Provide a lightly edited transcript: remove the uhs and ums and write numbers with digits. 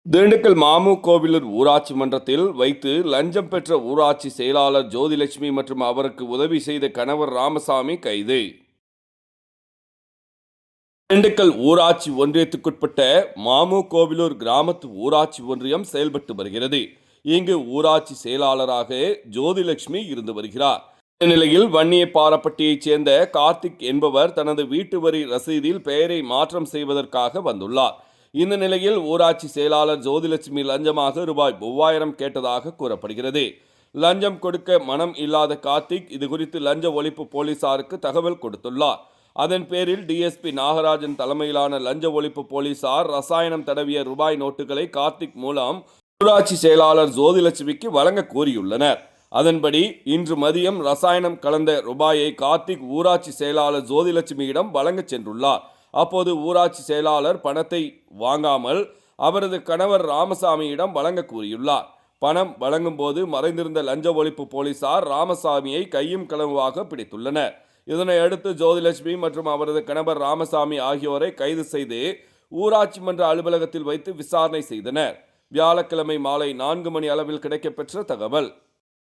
திண்டுக்கல் மாமுகோவிலூர் ஊராட்சி மன்றத்தில் வைத்து லஞ்சம் பெற்ற ஊராட்சி செயலாளர் ஜோதிலட்சுமி மற்றும் அவருக்கு உதவி செய்த கணவர் ராமசாமி கைது. திண்டுக்கல் ஊராட்சி ஒன்றியத்துக்குட்பட்ட மாமுகோவிலூர் கிராமத்து ஊராட்சி ஒன்றியம் செயல்பட்டு வருகிறது. இங்கு ஊராட்சி செயலாளராக ஜோதிலட்சுமி இருந்து வருகிறார். இந்நிலையில் வன்னியப்பாரப்பட்டியைச் சேர்ந்த கார்த்திக் என்பவர் தனது வீட்டு வரி ரசீதில் பெயரை மாற்றம் செய்வதற்காக வந்துள்ளார். இந்த நிலையில் ஊராட்சி செயலாளர் ஜோதிலட்சுமி லஞ்சமாக ரூபாய் 3000 கேட்டதாக கூறப்படுகிறது. லஞ்சம் கொடுக்க மனம் இல்லாத கார்த்திக் இதுகுறித்து லஞ்ச ஒழிப்பு போலீசாருக்கு தகவல் கொடுத்துள்ளார். அதன் பேரில் டிஎஸ்பி நாகராஜன் தலைமையிலான லஞ்ச ஒழிப்பு போலீசார் ரசாயனம் தடவிய ரூபாய் நோட்டுகளை கார்த்திக் மூலம் ஊராட்சி செயலாளர் ஜோதிலட்சுமிக்கு வழங்க கோரியுள்ளனர். அதன்படி இன்று மதியம் ரசாயனம் கலந்த ரூபாயை கார்த்திக் ஊராட்சி செயலாளர் ஜோதிலட்சுமியிடம் வழங்க சென்றுள்ளார். அப்போது ஊராட்சி செயலாளர் பணத்தை வாங்காமல் அவரது கணவர் ராமசாமியிடம் வழங்க கூறியுள்ளார். பணம் வழங்கும் போது மறைந்திருந்த லஞ்ச ஒழிப்பு போலீசார் ராமசாமியை கையும் களவுமாக பிடித்துள்ளனர். இதனை அடுத்து ஜோதிலட்சுமி மற்றும் அவரது கணவர் ராமசாமி ஆகியோரை கைது செய்து ஊராட்சி மன்ற அலுவலகத்தில் வைத்து விசாரணை செய்தனர். வியாழக்கிழமை மாலை 4 மணி அளவில் கிடைக்கப்பெற்ற தகவல்.